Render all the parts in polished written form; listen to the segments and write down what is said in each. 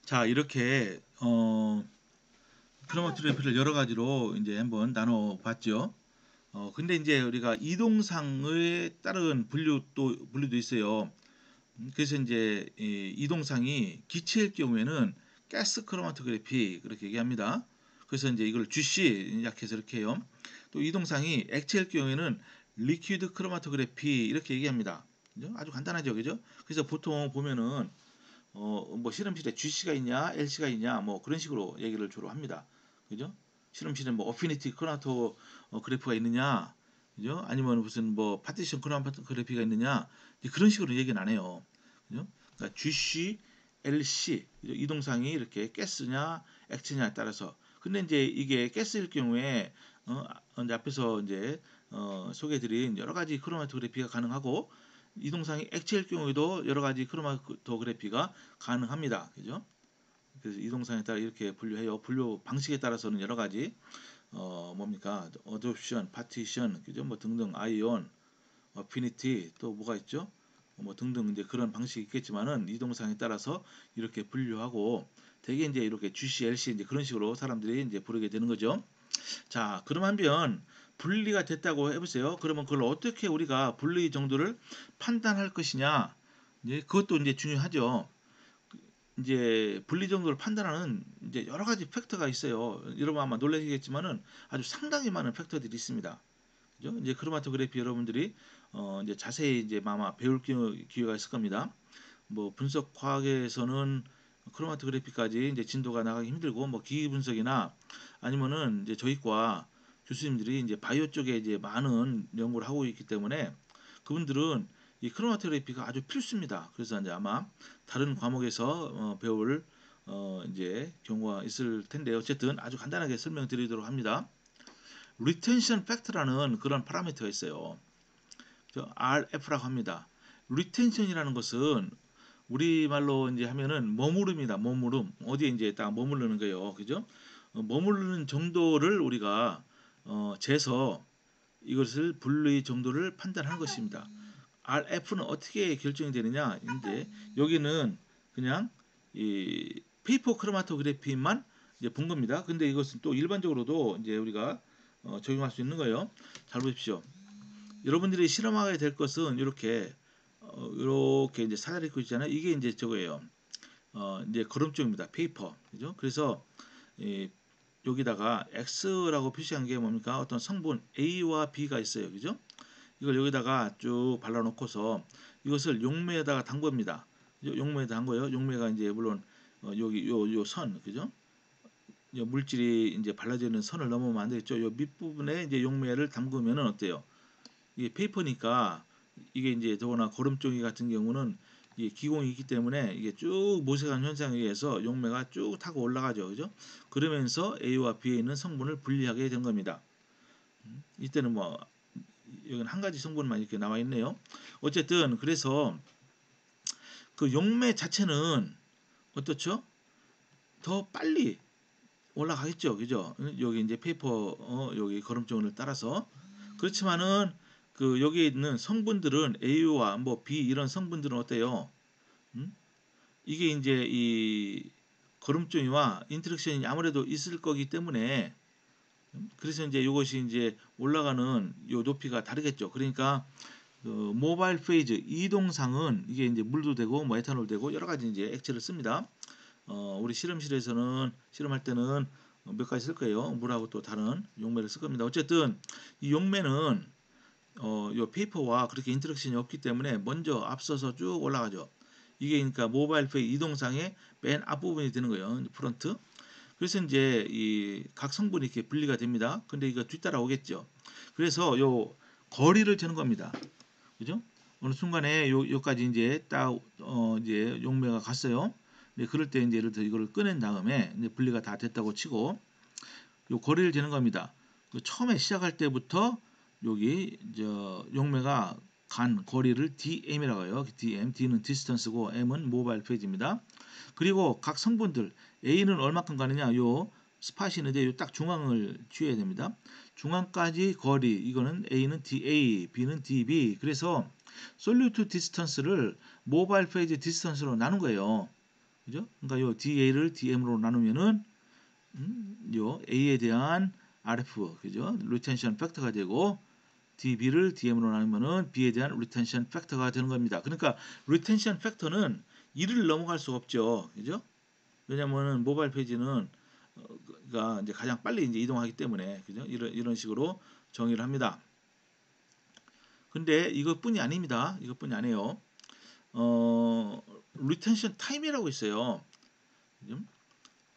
자, 이렇게 크로마토그래피를 여러 가지로 이제 한번 나눠 봤죠. 근데 이제 우리가 이동상에 따른 분류도 있어요. 그래서 이제 이 이동상이 기체일 경우에는 가스 크로마토그래피 그렇게 얘기합니다. 그래서 이제 이걸 GC 약해서 이렇게 해요. 또 이동상이 액체일 경우에는 리퀴드 크로마토그래피 이렇게 얘기합니다. 그죠? 아주 간단하죠, 그죠? 그래서 보통 보면은 뭐 실험실에 GC가 있냐, LC가 있냐, 뭐 그런 식으로 얘기를 주로 합니다. 그죠? 실험실에 뭐 어피니티 크로마토 그래프가 있느냐, 그죠? 아니면 무슨 뭐 파티션 크로마토 그래피가 있느냐, 이제 그런 식으로 얘기는 안 해요. 그죠? 그러니까 GC, LC 이동상이 이렇게 가스냐, 액체냐에 따라서. 근데 이제 이게 가스일 경우에 이제 앞에서 이제 소개해드린 여러 가지 크로마토그래피가 가능하고 이동상이 액체일 경우에도 여러 가지 크로마토그래피가 가능합니다. 그죠? 그래서 이동상에 따라 이렇게 분류해요. 분류 방식에 따라서는 여러 가지 뭡니까? 어둠션, 파티션, 그죠? 뭐 등등 아이온, 어피니티 또 뭐가 있죠? 뭐 등등 이제 그런 방식이 있겠지만은 이동상에 따라서 이렇게 분류하고 대개 이제 이렇게 GC, LC 이제 그런 식으로 사람들이 이제 부르게 되는 거죠. 자, 그럼 한번 분리가 됐다고 해보세요. 그러면 그걸 어떻게 우리가 분리 정도를 판단할 것이냐? 이제 그것도 이제 중요하죠. 이제 분리 정도를 판단하는 이제 여러 가지 팩터가 있어요. 여러분 아마 놀라시겠지만은 아주 상당히 많은 팩터들이 있습니다. 그죠? 이제 크로마토그래피 여러분들이 이제 자세히 이제 아마 배울 기회가 있을 겁니다. 뭐 분석 과학에서는 크로마토그래피까지 이제 진도가 나가기 힘들고 뭐 기기 분석이나 아니면은 이제 저희과 교수님들이 이제 바이오 쪽에 이제 많은 연구를 하고 있기 때문에 그분들은 이 크로마토그래피가 아주 필수입니다. 그래서 이제 아마 다른 과목에서 배울 이제 경우가 있을 텐데 어쨌든 아주 간단하게 설명드리도록 합니다. 리텐션 팩트라는 그런 파라미터가 있어요. RF라고 합니다. 리텐션이라는 것은 우리말로 이제 하면은 머무름이다. 머무름. 어디에 이제 딱 머무르는 거예요. 그죠? 머무르는 정도를 우리가 재서 이것을 분류의 정도를 판단하는 것입니다. RF는 어떻게 결정이 되느냐? 이제 여기는 그냥 이 페이퍼 크로마토그래피만 이제 본 겁니다. 근데 이것은 또 일반적으로도 이제 우리가 적용할 수 있는 거예요. 잘 보십시오. 여러분들이 실험하게 될 것은 이렇게 이제 사다리 있고 있잖아요. 이게 이제 저거예요. 이제 거름쪽입니다. 페이퍼. 그죠? 그래서 이, 여기다가 X라고 표시한 게 뭡니까? 어떤 성분 A와 B가 있어요. 그죠? 이걸 여기다가 쭉 발라놓고서 이것을 용매에다가 담궈입니다. 용매에다 담궈요. 용매가 이제 물론 여기 요 선, 그죠? 요 물질이 이제 발라져 있는 선을 넘으면 안 되겠죠. 요 밑부분에 이제 용매를 담그면은 어때요? 이게 페이퍼니까 이게 이제 더구나 거름종이 같은 경우는 이게 기공이 있기 때문에 이게 쭉 모색한 현상에 의해서 용매가 쭉 타고 올라가죠. 그죠? 그러면서 A와 B에 있는 성분을 분리하게 된 겁니다. 이때는 뭐 여기는 한 가지 성분만 이렇게 나와 있네요. 어쨌든 그래서 그 용매 자체는 어떻죠? 더 빨리 올라가겠죠. 그죠? 여기 이제 페이퍼 여기 거름종을 따라서 그렇지만은 그 여기에 있는 성분들은 A와 뭐 B 이런 성분들은 어때요? 음? 이게 이제 이 거름종이와 인터랙션이 아무래도 있을 거기 때문에 그래서 이제 이것이 이제 올라가는 요 높이가 다르겠죠. 그러니까 그 모바일 페이즈 이동상은 이게 이제 물도 되고 뭐 에탄올 되고 여러 가지 이제 액체를 씁니다. 우리 실험실에서는 실험할 때는 몇 가지 쓸 거예요. 물하고 또 다른 용매를 쓸 겁니다. 어쨌든 이 용매는 요 페이퍼와 그렇게 인터랙션이 없기 때문에 먼저 앞서서 쭉 올라가죠. 이게 그러니까 모바일 페이 이동상의 맨 앞부분이 되는 거예요. 프론트. 그래서 이제 이 각 성분이 이렇게 분리가 됩니다. 근데 이거 뒤따라 오겠죠. 그래서 요 거리를 재는 겁니다. 그죠? 어느 순간에 요까지 이제 딱 이제 용매가 갔어요. 네, 그럴 때 이제 예를 들어 이거를 꺼낸 다음에 이제 분리가 다 됐다고 치고 요 거리를 재는 겁니다. 그 처음에 시작할 때부터 여기 저 용매가 간 거리를 DM이라고 해요. DM, D는 디스턴스고 M은 모바일 페이지입니다. 그리고 각 성분들 A는 얼마큼 가느냐? 요 스팟이 있는데 요 딱 중앙을 취해야 됩니다. 중앙까지 거리 이거는 A는 DA, B는 DB. 그래서 솔루트 디스턴스를 모바일 페이지 디스턴스로 나눈 거예요. 그죠? 그러니까 요 DA를 DM으로 나누면은 요 A에 대한 RF, 그죠? 리텐션 팩터가 되고 DB를 DM으로 나누면은 B에 대한 리텐션 팩터가 되는 겁니다. 그러니까 리텐션 팩터는 1을 넘어갈 수가 없죠. 그죠? 왜냐면은 모바일 페이지는 가 이제 가장 빨리 이제 이동하기 때문에 그죠? 이런 식으로 정의를 합니다. 근데 이것뿐이 아닙니다. 이것뿐이 아니에요. 어, 리텐션 타임이라고 있어요. 그죠?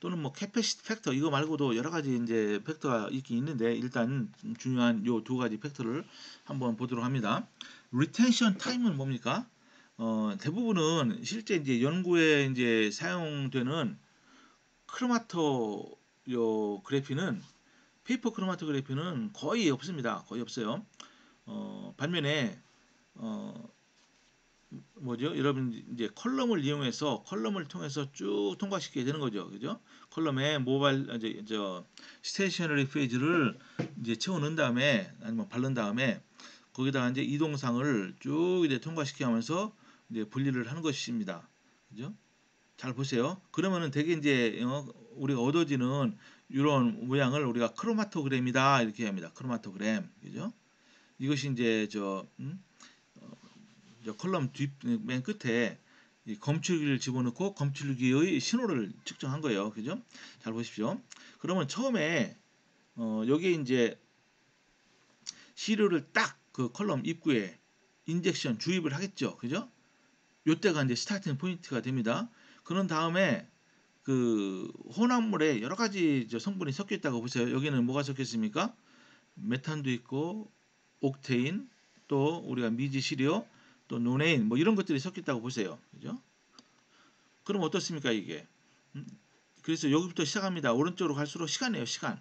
또는 뭐 캐패시티 팩터 이거 말고도 여러 가지 이제 팩터가 있긴 있는데 일단 중요한 요 두 가지 팩터를 한번 보도록 합니다. 리텐션 타임은 뭡니까? 대부분은 실제 이제 연구에 이제 사용되는 크로마토 요 그래피는 페이퍼 크로마토그래피는 거의 없습니다. 거의 없어요. 반면에 어, 뭐죠? 여러분 이제 컬럼을 이용해서 컬럼을 통해서 쭉 통과시키게 되는 거죠. 그죠? 컬럼에 모바일 이제 저 스테이셔너리 페이지를 이제 채워 넣은 다음에 아니면 바른 다음에 거기다가 이제 이동상을 쭉 이제 통과시키면서 이제 분리를 하는 것입니다. 그죠? 잘 보세요. 그러면은 되게 이제 우리가 얻어지는 이런 모양을 우리가 크로마토그램이다 이렇게 합니다. 크로마토그램. 그죠? 이것이 이제 저 컬럼 뒷 맨 끝에 이 검출기를 집어넣고 검출기의 신호를 측정한 거예요. 그죠? 잘 보십시오. 그러면 처음에 여기에 이제 시료를 딱 그 컬럼 입구에 인젝션 주입을 하겠죠. 그죠? 요때가 이제 스타팅 포인트가 됩니다. 그런 다음에 그 혼합물에 여러 가지 성분이 섞여 있다고 보세요. 여기는 뭐가 섞여 있습니까? 메탄도 있고 옥테인 또 우리가 미지 시리오 또 노네인 뭐 이런 것들이 섞여 있다고 보세요. 그죠? 그럼 어떻습니까 이게? 음, 그래서 여기부터 시작합니다. 오른쪽으로 갈수록 시간이에요, 시간.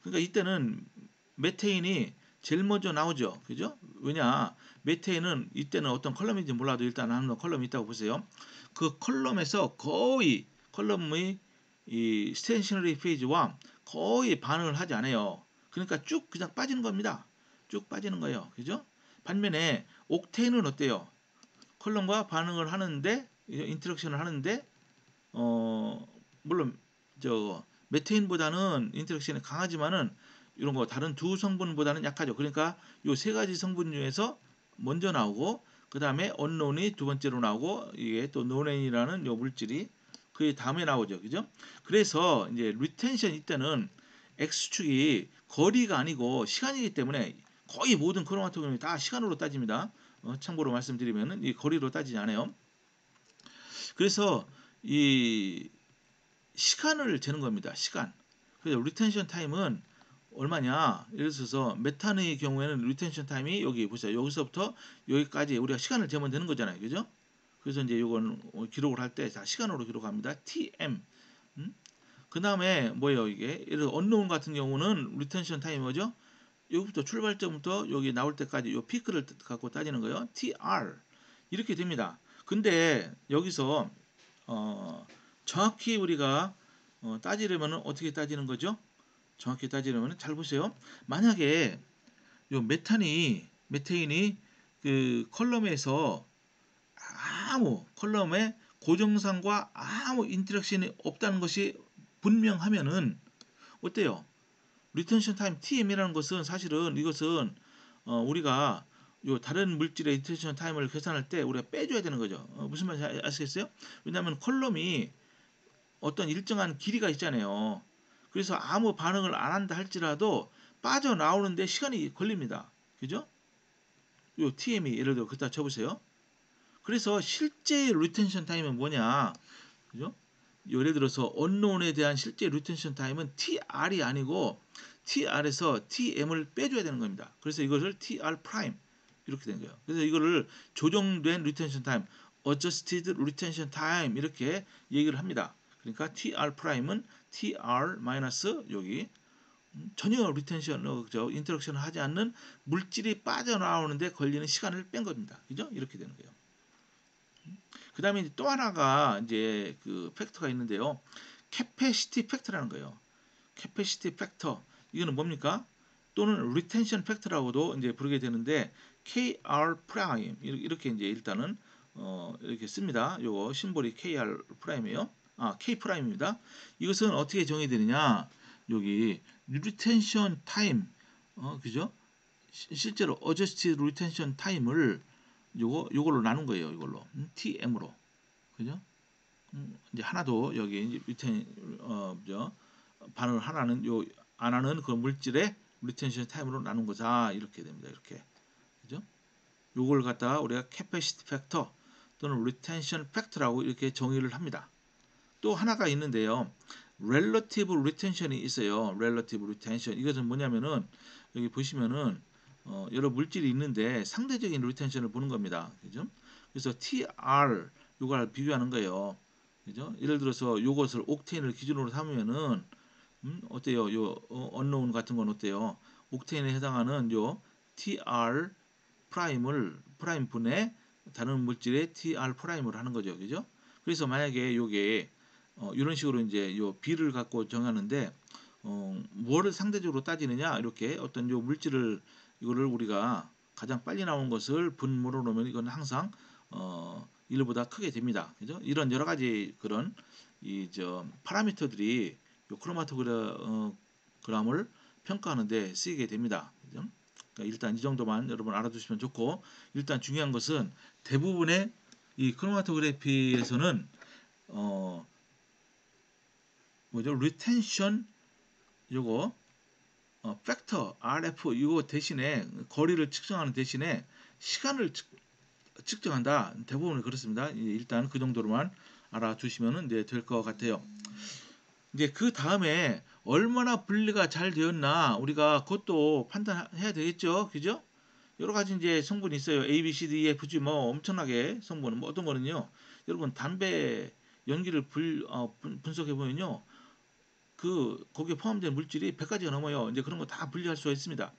그러니까 이때는 메테인이 제일 먼저 나오죠. 그죠? 왜냐? 메테인은 이때는 어떤 컬럼인지 몰라도 일단 하는 컬럼이 있다고 보세요. 그 컬럼에서 거의 컬럼의 이 스테이셔너리 페이지와 거의 반응을 하지 않아요. 그러니까 쭉 그냥 빠지는 겁니다. 쭉 빠지는 거예요. 그죠? 반면에 옥테인은 어때요? 컬럼과 반응을 하는데 인터랙션을 하는데 물론 저 메테인보다는 인터랙션이 강하지만은 이런 거 다른 두 성분보다는 약하죠. 그러니까 요 세 가지 성분 중에서 먼저 나오고 그 다음에 언론이 두 번째로 나오고 이게 또 노렌이라는 요 물질이 그 다음에 나오죠. 그죠? 그래서 이제 리텐션 이때는 X축이 거리가 아니고 시간이기 때문에 거의 모든 크로마토그램이 다 시간으로 따집니다. 참고로 말씀드리면은 이 거리로 따지지 않아요. 그래서 이 시간을 재는 겁니다. 시간. 그래서 리텐션 타임은 얼마냐? 예를 들어서 메탄의 경우에는 리텐션 타임이 여기 보세요. 여기서부터 여기까지 우리가 시간을 재면 되는 거잖아요. 그죠? 그래서 이제 이건 기록을 할 때 시간으로 기록합니다. TM. 음? 그 다음에 뭐예요 이게? 예를 들어 언노운 같은 경우는 리텐션 타임 뭐죠? 여기부터 출발점부터 여기 나올 때까지 요 피크를 갖고 따지는 거예요. TR. 이렇게 됩니다. 근데 여기서 어, 정확히 우리가 따지려면 어떻게 따지는 거죠? 정확히 따지려면 잘 보세요. 만약에 요 메테인이 그 컬럼에서 아무 컬럼에 고정상과 아무 인터랙션이 없다는 것이 분명하면은 어때요? 리텐션 타임 TM이라는 것은 사실은 이것은 우리가 요 다른 물질의 리텐션 타임을 계산할 때 우리가 빼줘야 되는 거죠. 무슨 말인지 아시겠어요? 왜냐하면 컬럼이 어떤 일정한 길이가 있잖아요. 그래서 아무 반응을 안 한다 할지라도 빠져나오는데 시간이 걸립니다. 그죠? 요 TM이 예를 들어 그다 쳐보세요. 그래서 실제 리텐션 타임은 뭐냐? 그죠? 예를 들어서 언론에 대한 실제 리텐션 타임은 TR이 아니고 TR에서 TM을 빼줘야 되는 겁니다. 그래서 이것을 TR 프라임 이렇게 된 거예요. 그래서 이거를 조정된 리텐션 타임, adjusted retention time 이렇게 얘기를 합니다. 그러니까 TR 프라임은 TR 마이너스 여기 전혀 리텐션, 인터랙션을 하지 않는 물질이 빠져나오는데 걸리는 시간을 뺀 겁니다. 그죠? 이렇게 되는 거예요. 그 다음에 또 하나가 이제 그 팩터가 있는데요. 캐패시티 팩터라는 거예요. 캐패시티 팩터. 이거는 뭡니까? 또는 리텐션 팩터라고도 이제 부르게 되는데 KR 프라임 이렇게 이제 일단은 이렇게 씁니다. 요거 심볼이 KR 프라임이에요. K 프라임입니다. 이것은 어떻게 정의되느냐? 여기 리텐션 타임, 그죠? 실제로 adjusted retention time을 요걸로 나눈 거예요. 이걸로 TM으로, 그죠? 이제 하나도 여기 이제 반응을 하나는 요 안 하는 그 물질의 리텐션 타임으로 나눈 거자 이렇게 됩니다. 이렇게, 그죠? 요걸 갖다가 우리가 capacity factor 또는 retention factor라고 이렇게 정의를 합니다. 또 하나가 있는데요. relative retention이 있어요. relative retention. 이것은 뭐냐면은 여기 보시면은 여러 물질이 있는데 상대적인 리텐션을 보는 겁니다. 그죠? 그래서 TR 요걸 비교하는 거예요. 그죠? 예를 들어서 요것을 옥테인을 기준으로 삼으면은 어때요? 요 언노운 같은 건 어때요? 옥테인에 해당하는 요 TR 프라임 분의 다른 물질의 TR 프라임을 하는 거죠. 그죠? 그래서 만약에 요게 이런 식으로 이제 요 B를 갖고 정하는데 뭐를 상대적으로 따지느냐? 이렇게 어떤 요 물질을 이거를 우리가 가장 빨리 나온 것을 분모로 놓으면 이건 항상 1보다 크게 됩니다. 그죠? 이런 여러 가지 그런 파라미터들이 요 크로마토그램을 평가하는데 쓰이게 됩니다. 그죠? 그러니까 일단 이 정도만 여러분 알아두시면 좋고, 일단 중요한 것은 대부분의 이 크로마토그래피에서는 뭐죠? 리텐션 요거 팩터 RF 이거 대신에 거리를 측정하는 대신에 시간을 측정한다. 대부분 그렇습니다. 일단 그 정도로만 알아두시면 될 것 같아요. 이제 그 다음에 얼마나 분리가 잘 되었나 우리가 그것도 판단해야 되겠죠, 그죠? 여러 가지 이제 성분이 있어요. A, B, C, D, E, F, G 뭐 엄청나게 성분은 뭐 어떤 거는요. 여러분 담배 연기를 분석해 보면요. 거기에 포함된 물질이 100가지가 넘어요. 이제 그런 거 다 분리할 수가 있습니다.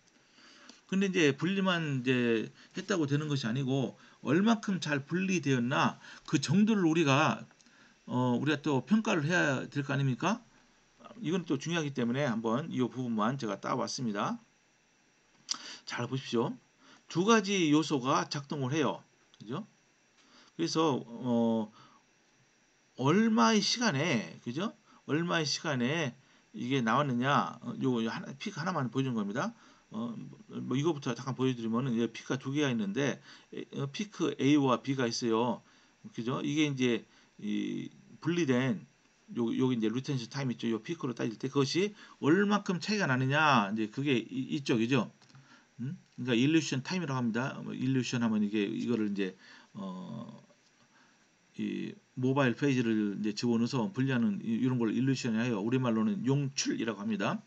근데 이제 분리만 이제 했다고 되는 것이 아니고 얼마큼 잘 분리되었나 그 정도를 우리가 또 평가를 해야 될 거 아닙니까? 이건 또 중요하기 때문에 한번 이 부분만 제가 따왔습니다. 잘 보십시오. 두 가지 요소가 작동을 해요. 그죠? 그래서 얼마의 시간에, 그죠? 얼마의 시간에 이게 나왔느냐? 픽 하나만 보여준 겁니다. 뭐 이거부터 잠깐 보여드리면은 피크가 두 개가 있는데 피크 A와 B가 있어요. 그죠? 이게 이제 분리된 여기 이제 리텐션 타임 있죠. 요 피크로 따질 때 그것이 얼마큼 차이가 나느냐 이제 그게 이쪽이죠. 그러니까 일루션 타임이라고 합니다. 일루션 하면 이거를 이제 이 모바일 페이지를 이제 집어넣어서 분리하는 이런 걸 일루션이에요. 우리말로는 용출이라고 합니다.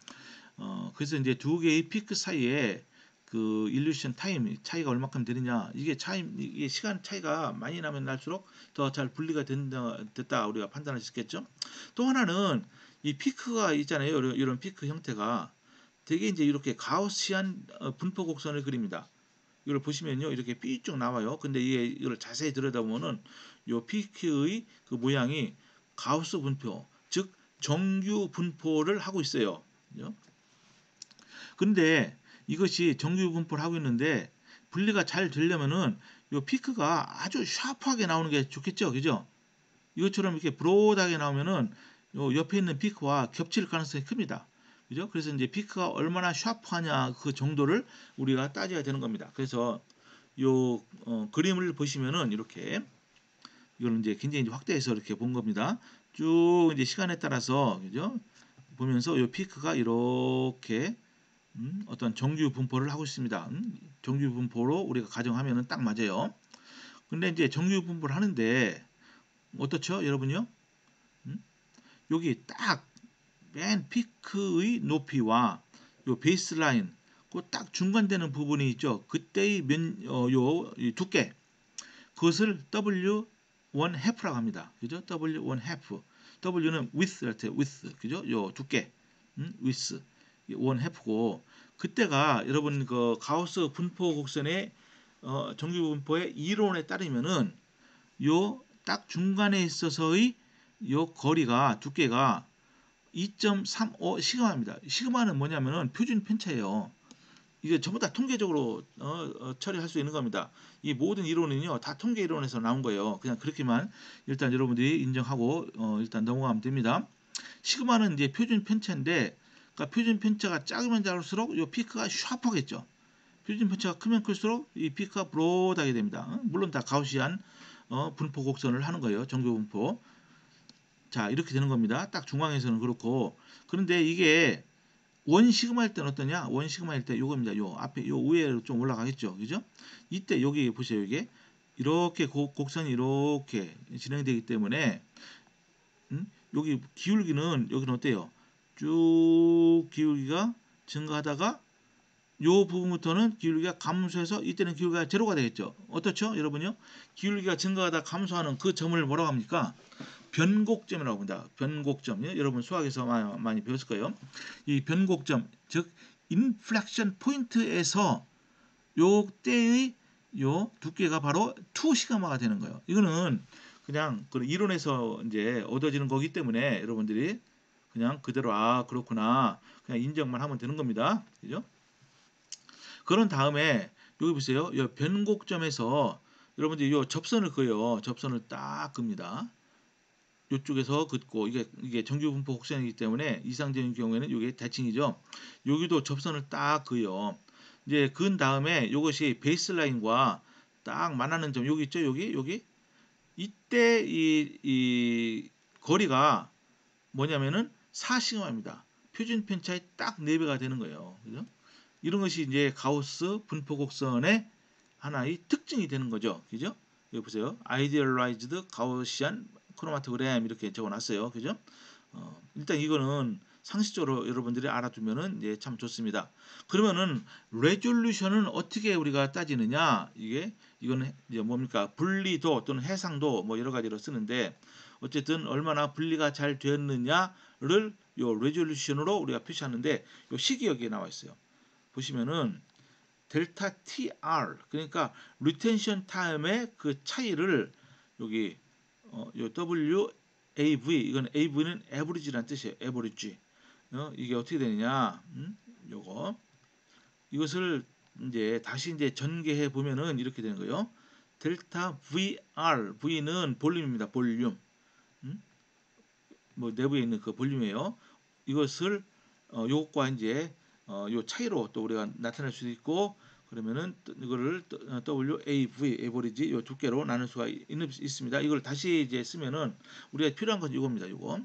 그래서 이제 두 개의 피크 사이에 그 일루션 타임 차이가 얼마큼 되느냐 이게 시간 차이가 많이 나면 날수록 더 잘 분리가 됐다 우리가 판단할 수 있겠죠. 또 하나는 이 피크가 있잖아요. 이런 피크 형태가 되게 이제 이렇게 가우시안 분포 곡선을 그립니다. 이걸 보시면요 이렇게 삐쭉 나와요. 근데 이걸 자세히 들여다보면은 요 피크의 그 모양이 가우스 분포 즉 정규 분포를 하고 있어요. 그죠? 근데 이것이 정규 분포를 하고 있는데 분리가 잘 되려면은 요 피크가 아주 샤프하게 나오는 게 좋겠죠, 그죠? 이것처럼 이렇게 브로드하게 나오면은 요 옆에 있는 피크와 겹칠 가능성이 큽니다. 그죠? 그래서 이제 피크가 얼마나 샤프하냐 그 정도를 우리가 따져야 되는 겁니다. 그래서 요 그림을 보시면은 이렇게 이걸 이제 굉장히 확대해서 이렇게 본 겁니다. 쭉 이제 시간에 따라서 그죠? 보면서 요 피크가 이렇게 어떤 정규 분포를 하고 있습니다. 정규 분포로 우리가 가정하면은 딱 맞아요. 근데 이제 정규 분포를 하는데 어떻죠, 여러분요? 여기 딱 맨 피크의 높이와 요 베이스라인 그 딱 중간되는 부분이 있죠. 그때의 이 두께 그것을 W1 half라고 합니다. 그죠? W1 half. W는 width 같아요. width. 그죠? 요 두께. width. 1 half고 그때가 여러분 그 가우스 분포 곡선의 정규 분포의 이론에 따르면은 요 딱 중간에 있어서의 요 거리가 두께가 2.35 시그마입니다. 시그마는 뭐냐면은 표준 편차예요. 이게 전부 다 통계적으로 처리할 수 있는 겁니다. 이 모든 이론은요 다 통계 이론에서 나온 거예요. 그냥 그렇게만 일단 여러분들이 인정하고 일단 넘어가면 됩니다. 시그마는 이제 표준 편차인데, 그러니까 표준 편차가 작으면 작을수록 이 피크가 샤프하겠죠. 표준 편차가 크면 클수록 이 피크가 브로드하게 됩니다. 물론 다 가우시안 분포 곡선을 하는 거예요. 정교 분포. 자, 이렇게 되는 겁니다. 딱 중앙에서는 그렇고. 그런데 이게 원 시그마일 때는 어떠냐? 원 시그마일 때 요겁니다. 요 앞에 요 위에로 좀 올라가겠죠. 그죠? 이때 여기 보세요. 이게 이렇게 곡선이 이렇게 진행되기 때문에 여기 기울기는 여기는 어때요? 쭉 기울기가 증가하다가 요 부분부터는 기울기가 감소해서 이때는 기울기가 제로가 되겠죠. 어떻죠? 여러분요? 기울기가 증가하다 감소하는 그 점을 뭐라고 합니까? 변곡점이라고 합니다. 변곡점. 여러분 수학에서 많이 배웠을 거예요. 이 변곡점, 즉 인플렉션 포인트에서 요 때의 요 두께가 바로 2 시그마가 되는 거예요. 이거는 그냥 그 이론에서 이제 얻어지는 거기 때문에 여러분들이 그냥 그대로 아 그렇구나 그냥 인정만 하면 되는 겁니다. 그죠? 그런 다음에 여기 보세요. 이 변곡점에서 여러분들이 요 접선을 그어요. 접선을 딱 긋습니다. 이쪽에서 긋고 이게 정규분포 곡선이기 때문에 이상적인 경우에는 이게 대칭이죠. 여기도 접선을 딱 그어요. 이제 그은 다음에 이것이 베이스라인과 딱 만나는 점 여기 있죠. 여기 이때 이 거리가 뭐냐면은 4시그마입니다. 표준 편차의 딱 4배가 되는 거예요. 그죠? 이런 것이 이제 가우스 분포 곡선의 하나의 특징이 되는 거죠. 그죠? 여기 보세요. Idealized Gaussian Chromatogram 이렇게 적어놨어요. 그죠? 일단 이거는 상식적으로 여러분들이 알아두면은 이제 참 좋습니다. 그러면은 레졸루션은 어떻게 우리가 따지느냐? 이거는 이제 뭡니까? 분리도 또는 해상도 뭐 여러 가지로 쓰는데 어쨌든 얼마나 분리가 잘 되었느냐를 요 레졸루션으로 우리가 표시하는데 요 식이 여기에 나와 있어요. 보시면은 델타 TR 그러니까 리텐션 타임의 그 차이를 여기 요 WAV 이건 AV는 average라는 뜻이에요. average. 이게 어떻게 되느냐? 요거 이것을 이제 다시 이제 전개해 보면은 이렇게 되는 거예요. 델타 VR V는 볼륨입니다. 볼륨. 뭐 내부에 있는 그 볼륨이에요. 이것을 요것과 이제 요 차이로 또 우리가 나타낼 수도 있고 그러면은 이거를 WAV 에버리지 요 두께로 나눌 수가 있습니다. 이걸 다시 이제 쓰면은 우리가 필요한 건 이겁니다. 이거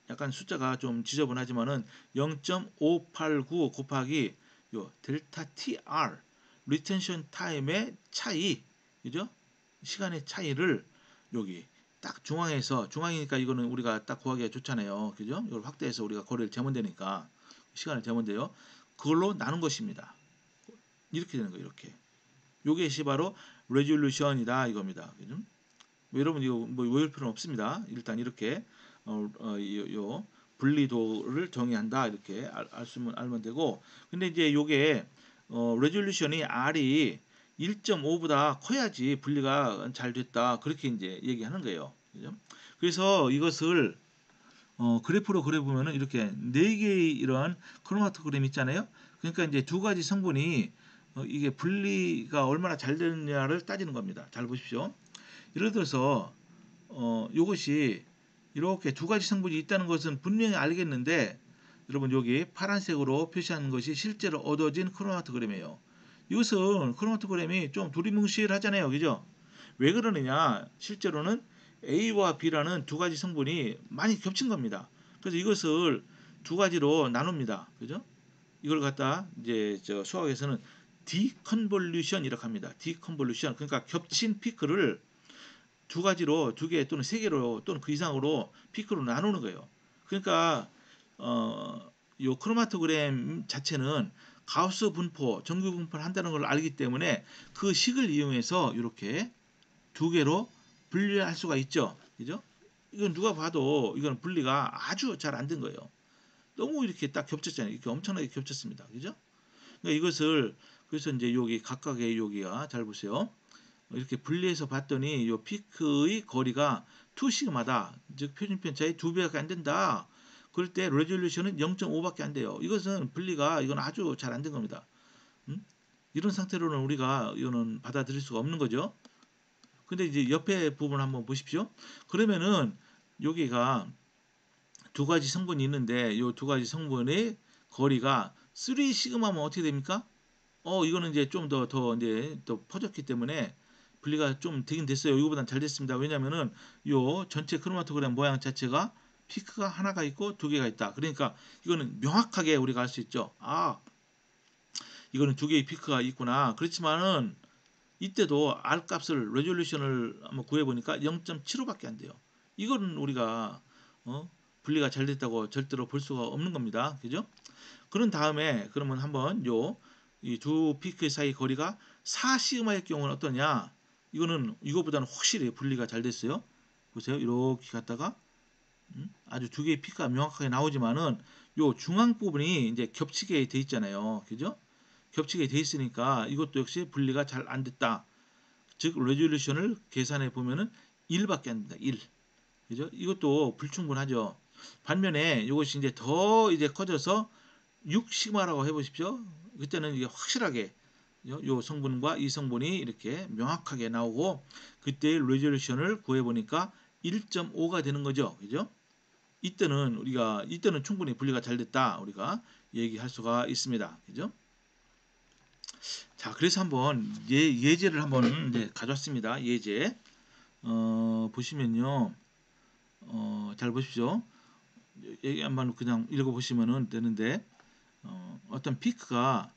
약간 숫자가 좀 지저분하지만은 0.589 곱하기 요 델타 TR 리텐션 타임의 차이 그죠? 시간의 차이를 여기 딱 중앙이니까 이거는 우리가 딱 구하기가 좋잖아요. 그죠? 이걸 확대해서 우리가 거리를 재면 되니까 시간을 재면 돼요. 그걸로 나눈 것입니다. 이렇게 되는 거예요. 이렇게. 요것이 바로 레졸루션이다 이겁니다. 그죠? 뭐 여러분 이거 뭐 외울 필요는 없습니다. 일단 이렇게 요 분리도를 정의한다 이렇게 알면 되고 근데 이제 요게 레졸루션이 R이 1.5보다 커야지 분리가 잘 됐다 그렇게 이제 얘기하는 거예요. 그죠? 그래서 이것을 그래프로 그려보면은 이렇게 네 개의 이러한 크로마토그램 있잖아요. 그러니까 이제 두 가지 성분이 이게 분리가 얼마나 잘 되느냐를 따지는 겁니다. 잘 보십시오. 예를 들어서 요것이 이렇게 두 가지 성분이 있다는 것은 분명히 알겠는데 여러분 여기 파란색으로 표시한 것이 실제로 얻어진 크로마토그램이에요. 이것은 크로마토그램이 좀 두리뭉실하잖아요. 그죠? 왜 그러느냐? 실제로는 A와 B라는 두 가지 성분이 많이 겹친 겁니다. 그래서 이것을 두 가지로 나눕니다. 그죠? 이걸 갖다 이제 저 수학에서는 디컨볼루션 이라고 합니다. 디컨볼루션 그러니까 겹친 피크를 두 가지로 두 개 또는 세 개로 또는 그 이상으로 피크로 나누는 거예요. 그러니까 요 크로마토그램 자체는 가우스 분포, 정규 분포를 한다는 걸 알기 때문에 그 식을 이용해서 이렇게 두 개로 분리할 수가 있죠. 그죠? 이건 누가 봐도 이건 분리가 아주 잘 안 된 거예요. 너무 이렇게 딱 겹쳤잖아요. 이렇게 엄청나게 겹쳤습니다. 그죠? 그러니까 이것을 그래서 이제 여기 각각의 여기가 잘 보세요. 이렇게 분리해서 봤더니 이 피크의 거리가 2시그마다 즉 표준 편차의 2배가 안 된다. 그럴 때 레졸루션은 0.5밖에 안 돼요. 이것은 분리가 이건 아주 잘 안 된 겁니다. 음? 이런 상태로는 우리가 이거는 받아들일 수가 없는 거죠. 근데 이제 옆에 부분 한번 보십시오. 그러면은 여기가 두 가지 성분이 있는데 이 두 가지 성분의 거리가 3 시그마면 어떻게 됩니까? 이거는 이제 좀 더 이제 더 퍼졌기 때문에 분리가 좀 되긴 됐어요. 이거보단 잘 됐습니다. 왜냐면은 요 전체 크로마토그램 모양 자체가 피크가 하나가 있고 두 개가 있다. 그러니까 이거는 명확하게 우리가 알 수 있죠. 이거는 두 개의 피크가 있구나. 그렇지만은 이때도 R 값을 레졸루션을 한번 구해 보니까 0.75밖에 안 돼요. 이거는 우리가 분리가 잘 됐다고 절대로 볼 수가 없는 겁니다. 그죠? 그런 다음에 그러면 한번 이 두 피크 사이 거리가 4 시그마일 경우는 어떠냐? 이거는 이거보다는 확실히 분리가 잘 됐어요. 보세요. 이렇게 갔다가 아주 두 개의 피크가 명확하게 나오지만은 요 중앙 부분이 이제 겹치게 돼 있잖아요. 그죠? 겹치게 돼 있으니까 이것도 역시 분리가 잘 안 됐다. 즉 레졸루션을 계산해 보면은 1밖에 안 됩니다. 1. 그죠? 이것도 불충분하죠. 반면에 이것이 이제 더 이제 커져서 6 시그마라고 해 보십시오. 그때는 이게 확실하게 요 성분과 이 성분이 이렇게 명확하게 나오고 그때의 레졸루션을 구해 보니까 1.5가 되는 거죠. 그죠? 이때는 충분히 분리가 잘 됐다. 우리가 얘기할 수가 있습니다. 그죠? 자, 그래서 한번 예제를 한번 이제 가져왔습니다. 예제. 보시면요. 잘 보십시오. 얘기 한번 그냥 읽어 보시면은 되는데 어떤 피크가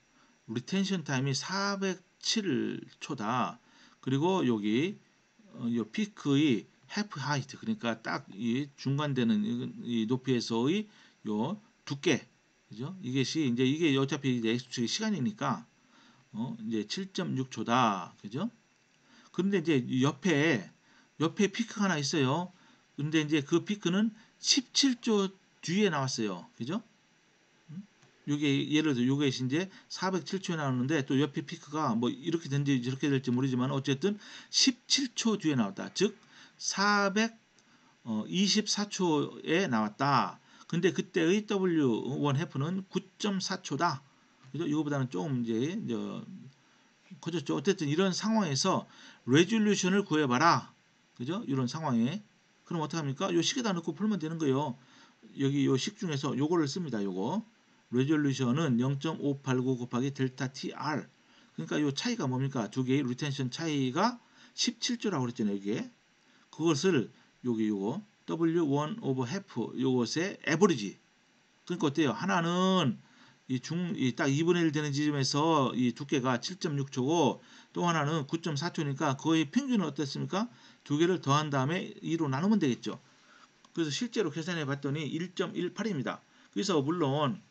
리텐션 타임이 407초다. 그리고 여기 이 피크의 half height 그러니까 딱 이 중간되는 이 높이에서의 요 두께 그죠? 이것이 이제 이게 어차피 이제 X축이 시간이니까 이제 7.6초다. 그죠? 그런데 이제 옆에 피크가 하나 있어요. 근데 이제 그 피크는 17초 뒤에 나왔어요. 그죠? 요게 예를 들어 요게 이제 407초에 나오는데 또 옆에 피크가 뭐 이렇게 된지 저렇게 될지 모르지만 어쨌든 17초 뒤에 나왔다. 즉 424초에 나왔다. 근데 그때의 W1F는 9.4초다. 그죠? 이거보다는 조금 이제 커졌죠. 어쨌든 이런 상황에서 레졸루션을 구해봐라. 그죠? 이런 상황에. 그럼 어떡합니까? 요 식에다 넣고 풀면 되는 거예요. 여기 요 식 중에서 요거를 씁니다. 요거. 레졸루션은 0.589 곱하기 델타 TR. 그러니까 요 차이가 뭡니까? 두 개의 리텐션 차이가 17조라고 그랬잖아요. 이게. 그것을 여기 요거 W1 over half 요것의 에버리지. 그러니까 어때요? 하나는 딱 2분의 1 되는 지점에서 이 두께가 7.6초고 또 하나는 9.4초니까 거의 평균은 어땠습니까? 두 개를 더한 다음에 2로 나누면 되겠죠. 그래서 실제로 계산해 봤더니 1.18입니다. 그래서 물론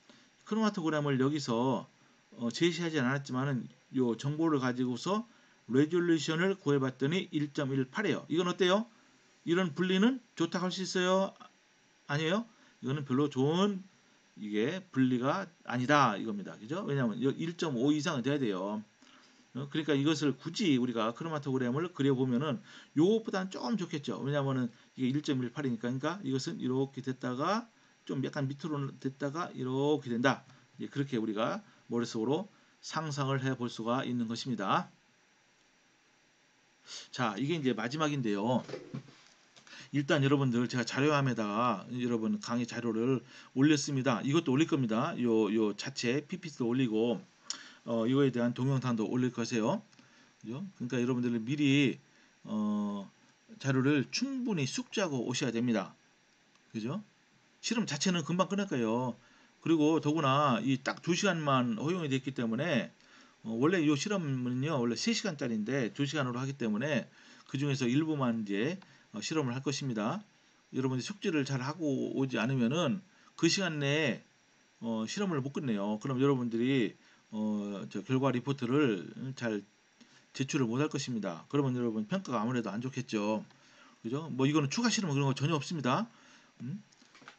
크로마토그램을 여기서 제시하지 않았지만은 요 정보를 가지고서 레졸루션을 구해 봤더니 1.18이에요. 이건 어때요? 이런 분리는 좋다고 할 수 있어요? 아니에요? 이거는 별로 좋은 이게 분리가 아니다 이겁니다. 그죠? 왜냐하면 1.5 이상은 돼야 돼요. 그러니까 이것을 굳이 우리가 크로마토그램을 그려보면은 요것보다는 조금 좋겠죠. 왜냐하면은 이게 1.18이니까 그러니까 이것은 이렇게 됐다가 좀 약간 밑으로 됐다가 이렇게 된다. 그렇게 우리가 머릿속으로 상상을 해 볼 수가 있는 것입니다. 자, 이게 이제 마지막인데요. 일단 여러분들 제가 자료함에다가 여러분 강의 자료를 올렸습니다. 이것도 올릴 겁니다. 요 자체 PPT도 올리고 이거에 대한 동영상도 올릴 거세요. 그죠? 그러니까 여러분들 미리 자료를 충분히 숙지하고 오셔야 됩니다. 그죠? 실험 자체는 금방 끝날 거예요. 그리고 더구나 이 딱 2시간만 허용이 됐기 때문에 원래 이 실험은요 원래 3시간짜리인데 2시간으로 하기 때문에 그 중에서 일부만 이제 실험을 할 것입니다. 여러분이 숙지를 잘 하고 오지 않으면은 그 시간 내에 실험을 못 끝내요. 그럼 여러분들이 저 결과 리포트를 잘 제출을 못 할 것입니다. 그러면 여러분 평가가 아무래도 안 좋겠죠. 그죠? 뭐 이거는 추가 실험 그런 거 전혀 없습니다. 음?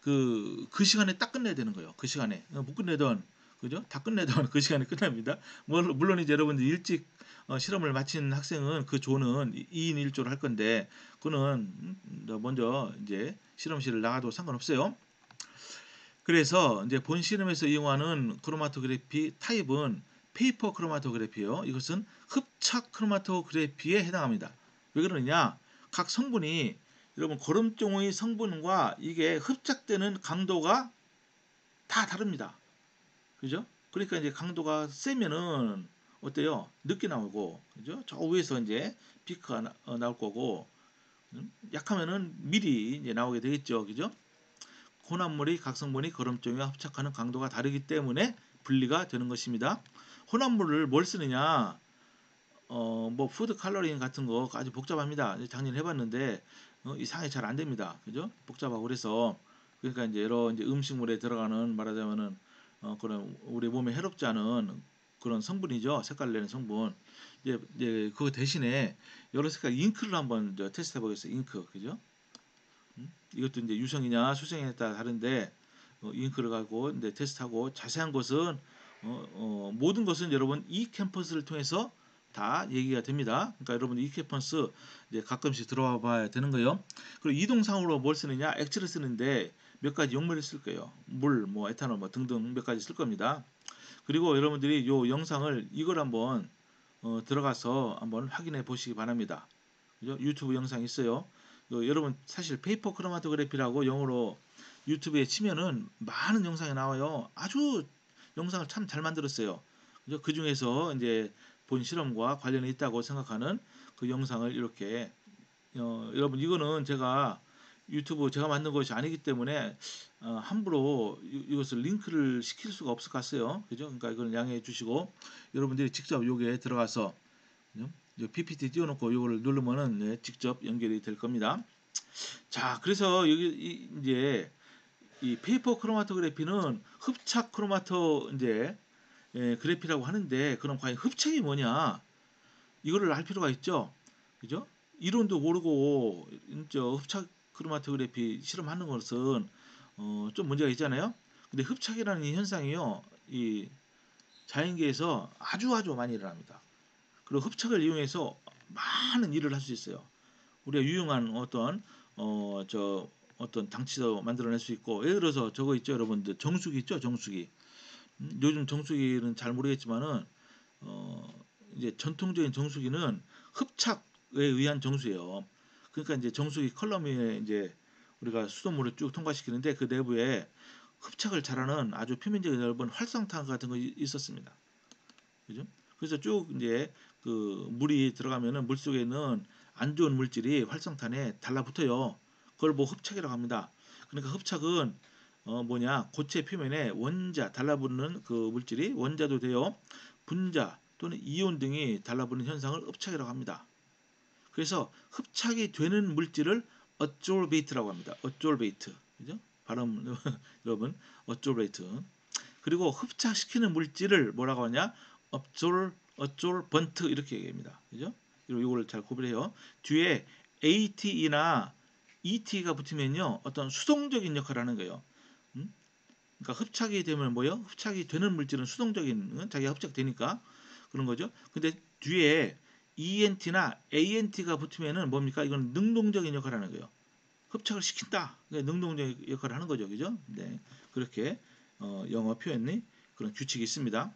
그 시간에 딱 끝내야 되는 거예요. 그 시간에 못 끝내던 그죠? 다 끝내던 그 시간에 끝납니다. 물론 이제 여러분들 일찍 실험을 마친 학생은 그 조는 2인 1조를 할 건데 그는 먼저 이제 실험실을 나가도 상관없어요. 그래서 이제 본 실험에서 이용하는 크로마토그래피 타입은 페이퍼 크로마토그래피요. 이것은 흡착 크로마토그래피에 해당합니다. 왜 그러느냐? 각 성분이 여러분 고름종의 성분과 이게 흡착되는 강도가 다 다릅니다. 그죠? 그러니까 이제 강도가 세면은 어때요? 늦게 나오고, 그죠? 저 위에서 이제 피크가 나올 거고, 약하면은 미리 이제 나오게 되겠죠, 그죠? 혼합물의 각 성분이 거름종이와 흡착하는 강도가 다르기 때문에 분리가 되는 것입니다. 혼합물을 뭘 쓰느냐? 뭐 푸드 칼로리 같은 거 아주 복잡합니다. 작년에 해봤는데 이상하게 잘 안 됩니다. 그죠? 복잡하고 그래서 그러니까 이제 여러 이제 음식물에 들어가는 말하자면은 그런 우리 몸에 해롭지 않은 그런 성분이죠. 색깔 내는 성분. 이제 그거 대신에 여러 색깔 잉크를 한번 테스트해 보겠어요. 잉크, 그죠? 이것도 이제 유성이냐 수성이냐에 따라 다른데 잉크를 가지고 이제 테스트하고 자세한 것은 모든 것은 여러분 이 캠퍼스를 통해서 다 얘기가 됩니다. 그러니까 여러분 이 캠퍼스 이제 가끔씩 들어와 봐야 되는 거예요. 그리고 이동상으로 뭘 쓰느냐 액체를 쓰는데 몇 가지 용매를 쓸 거예요. 물, 뭐 에탄올, 뭐 등등 몇 가지 쓸 겁니다. 그리고 여러분들이 요 영상을 이걸 한번 들어가서 한번 확인해 보시기 바랍니다. 그죠? 유튜브 영상 있어요. 여러분 사실 페이퍼 크로마토그래피라고 영어로 유튜브에 치면은 많은 영상이 나와요. 아주 영상을 참 잘 만들었어요. 그죠? 그 중에서 이제 본 실험과 관련이 있다고 생각하는 그 영상을 이렇게 여러분 이거는 제가 유튜브 제가 만든 것이 아니기 때문에 함부로 이것을 링크를 시킬 수가 없을 것 같아요. 그죠? 그러니까 이걸 양해해 주시고 여러분들이 직접 여기에 들어가서 PPT 띄워놓고 이거를 누르면은 네, 직접 연결이 될 겁니다. 자, 그래서 여기 이제 이 페이퍼 크로마토그래피는 흡착 크로마토 이제 그래피라고 하는데 그럼 과연 흡착이 뭐냐? 이거를 알 필요가 있죠. 그죠? 이론도 모르고 저 흡착 크로마토그래피 실험하는 것은 좀 문제가 있잖아요. 근데 흡착이라는 이 현상이요. 이 자연계에서 아주 많이 일어납니다. 그리고 흡착을 이용해서 많은 일을 할 수 있어요. 우리가 유용한 어떤 장치도 만들어낼 수 있고 예를 들어서 저거 있죠 여러분들 정수기 있죠 정수기 요즘 정수기는 잘 모르겠지만은 이제 전통적인 정수기는 흡착에 의한 정수예요. 그러니까 이제 정수기 컬럼에 이제 우리가 수돗물을 쭉 통과시키는데 그 내부에 흡착을 잘하는 아주 표면적이 넓은 활성탄 같은 거 있었습니다. 그죠? 그래서 쭉 이제 그 물이 들어가면은 물 속에 있는 안 좋은 물질이 활성탄에 달라붙어요. 그걸 뭐 흡착이라고 합니다. 그러니까 흡착은 뭐냐 고체 표면에 원자 달라붙는 그 물질이 원자도 돼요. 분자 또는 이온 등이 달라붙는 현상을 흡착이라고 합니다. 그래서 흡착이 되는 물질을 어졸베이트라고 합니다. 어졸베이트. 그죠? 발음 여러분 어졸베이트. 그리고 흡착시키는 물질을 뭐라고 하냐? 어졸번트 이렇게 얘기합니다. 그죠? 이걸 잘 구별해요. 뒤에 ATE나 ET가 붙으면요. 어떤 수동적인 역할을 하는 거예요. 음? 그러니까 흡착이 되면 뭐요? 흡착이 되는 물질은 수동적인 자기가 흡착되니까 그런 거죠. 근데 뒤에 ENT나 ANT가 붙으면은 뭡니까? 이건 능동적인 역할을 하는 거예요. 흡착을 시킨다. 능동적 역할을 하는 거죠. 그죠? 네. 그렇게 영어 표현이 그런 규칙이 있습니다.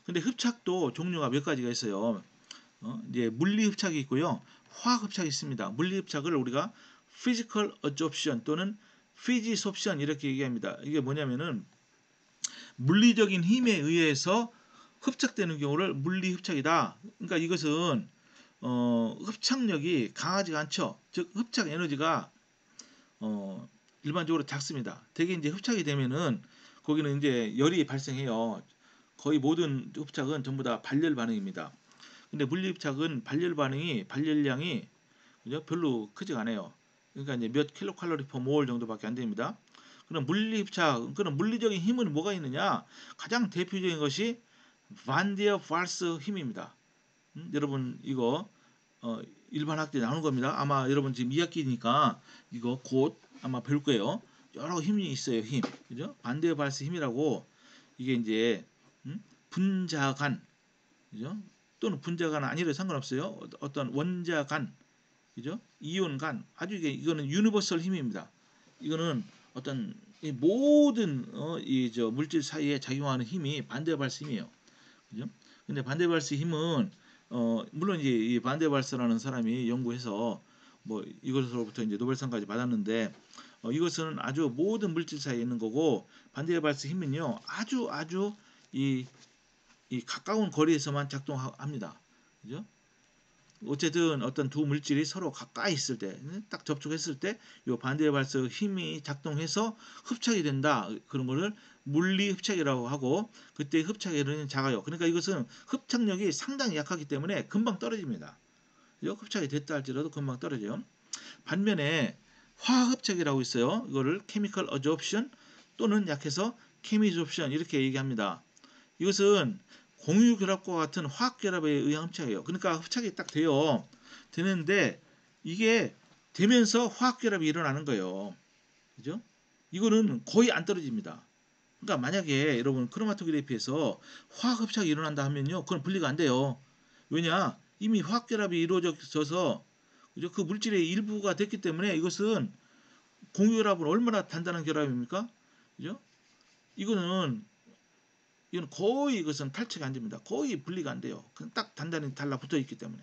근데 흡착도 종류가 몇 가지가 있어요. 이제 물리 흡착이 있고요. 화학 흡착이 있습니다. 물리 흡착을 우리가 physical adsorption 또는 physisorption 이렇게 얘기합니다. 이게 뭐냐면은 물리적인 힘에 의해서 흡착되는 경우를 물리 흡착이다. 그러니까 이것은 흡착력이 강하지가 않죠. 즉 흡착 에너지가 일반적으로 작습니다. 대개 이제 흡착이 되면은 거기는 이제 열이 발생해요. 거의 모든 흡착은 전부 다 발열 반응입니다. 근데 물리흡착은 발열량이 그죠? 별로 크지가 않아요. 그러니까 이제 몇 킬로칼로리 퍼 몰 정도밖에 안 됩니다. 그럼 물리흡착, 그럼 물리적인 힘은 뭐가 있느냐? 가장 대표적인 것이 반디어 발스 힘입니다. 여러분 이거 일반 학교에 나오는 겁니다. 아마 여러분 지금 2학기니까 이거 곧 아마 배울 거예요. 여러 힘이 있어요. 힘. 그죠? 반디어 발스 힘이라고 이게 이제 분자간 그죠? 또는 분자간 아니라 상관없어요. 어떤 원자간 그죠? 이온간 아주 이거는 유니버설 힘입니다. 이거는 어떤 이 모든 이 저 물질 사이에 작용하는 힘이 반대발스 힘이에요. 그죠? 근데 반대발스 힘은 물론 이제 이 반대발스라는 사람이 연구해서 뭐 이것으로부터 이제 노벨상까지 받았는데 이것은 아주 모든 물질 사이에 있는 거고 반대발스 힘은요 아주 이, 이 가까운 거리에서만 작동합니다. 그죠? 어쨌든 어떤 두 물질이 서로 가까이 있을 때, 딱 접촉했을 때, 이 반대 발석 힘이 작동해서 흡착이 된다. 그런 거를 물리 흡착이라고 하고, 그때 흡착에는 작아요. 그러니까 이것은 흡착력이 상당히 약하기 때문에 금방 떨어집니다. 흡착이 됐다 할지라도 금방 떨어져요. 반면에 화학 흡착이라고 있어요. 이거를 chemical adsorption 또는 약해서 chemisorption 이렇게 얘기합니다. 이것은 공유 결합과 같은 화학 결합에 의한 흡착이에요. 그러니까 흡착이 딱 돼요. 되는데 이게 되면서 화학 결합이 일어나는 거예요. 그죠? 이거는 거의 안 떨어집니다. 그러니까 만약에 여러분 크로마토그래피에서 화학 흡착이 일어난다 하면요. 그건 분리가 안 돼요. 왜냐? 이미 화학 결합이 이루어져서 그죠? 그 물질의 일부가 됐기 때문에 이것은 공유 결합은 얼마나 단단한 결합입니까? 그죠? 이거는 이건 거의 이것은 탈취가 안 됩니다. 거의 분리가 안 돼요. 그냥 딱 단단히 달라붙어 있기 때문에.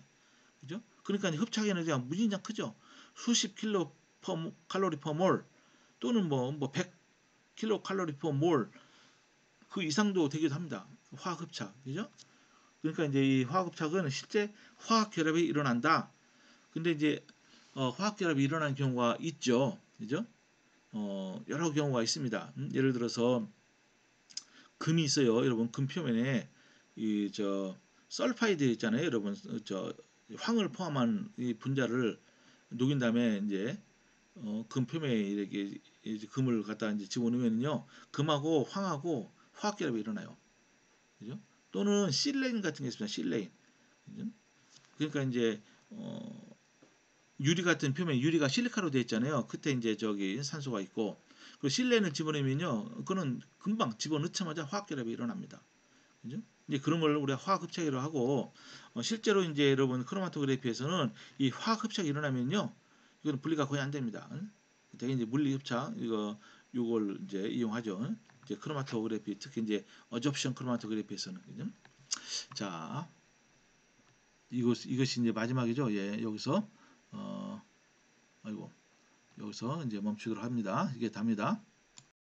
그죠? 그러니까 흡착 에너지가 무진장 크죠. 수십 킬로 퍼 칼로리 퍼 몰 또는 뭐 100 킬로 칼로리 퍼 몰 그 이상도 되기도 합니다. 화학 흡착. 그죠? 그러니까 이제 이 화학 흡착은 실제 화학 결합이 일어난다. 근데 이제 화학 결합이 일어나는 경우가 있죠. 그죠? 여러 경우가 있습니다. 예를 들어서 금이 있어요. 여러분 금 표면에 이 저 설파이드 있잖아요. 여러분 저 황을 포함한 이 분자를 녹인 다음에 이제 금 표면에 이렇게 이제 금을 갖다 이제 집어넣으면요. 금하고 황하고 화학 결합이 일어나요. 그죠? 또는 실레인 같은 게 있습니다. 실레인. 그죠? 그러니까 이제 유리 같은 표면 유리가 실리카로 되어 있잖아요. 끝에 이제 저기 산소가 있고 그 실레인을 집어넣으면요. 그거는 금방 집어넣자마자 화학 결합이 일어납니다. 그죠? 이제 그런 걸 우리가 화학 흡착이라고 하고 실제로 이제 여러분 크로마토그래피에서는 이 화학 흡착이 일어나면요. 이거는 분리가 거의 안 됩니다. 되게 이제 물리 흡착 이거 요걸 이제 이용하죠. 이제 크로마토그래피 특히 이제 어접션 크로마토그래피에서는 그죠? 자, 이것이 이제 마지막이죠. 예, 여기서 아이고 여기서 이제 멈추도록 합니다. 이게 답니다.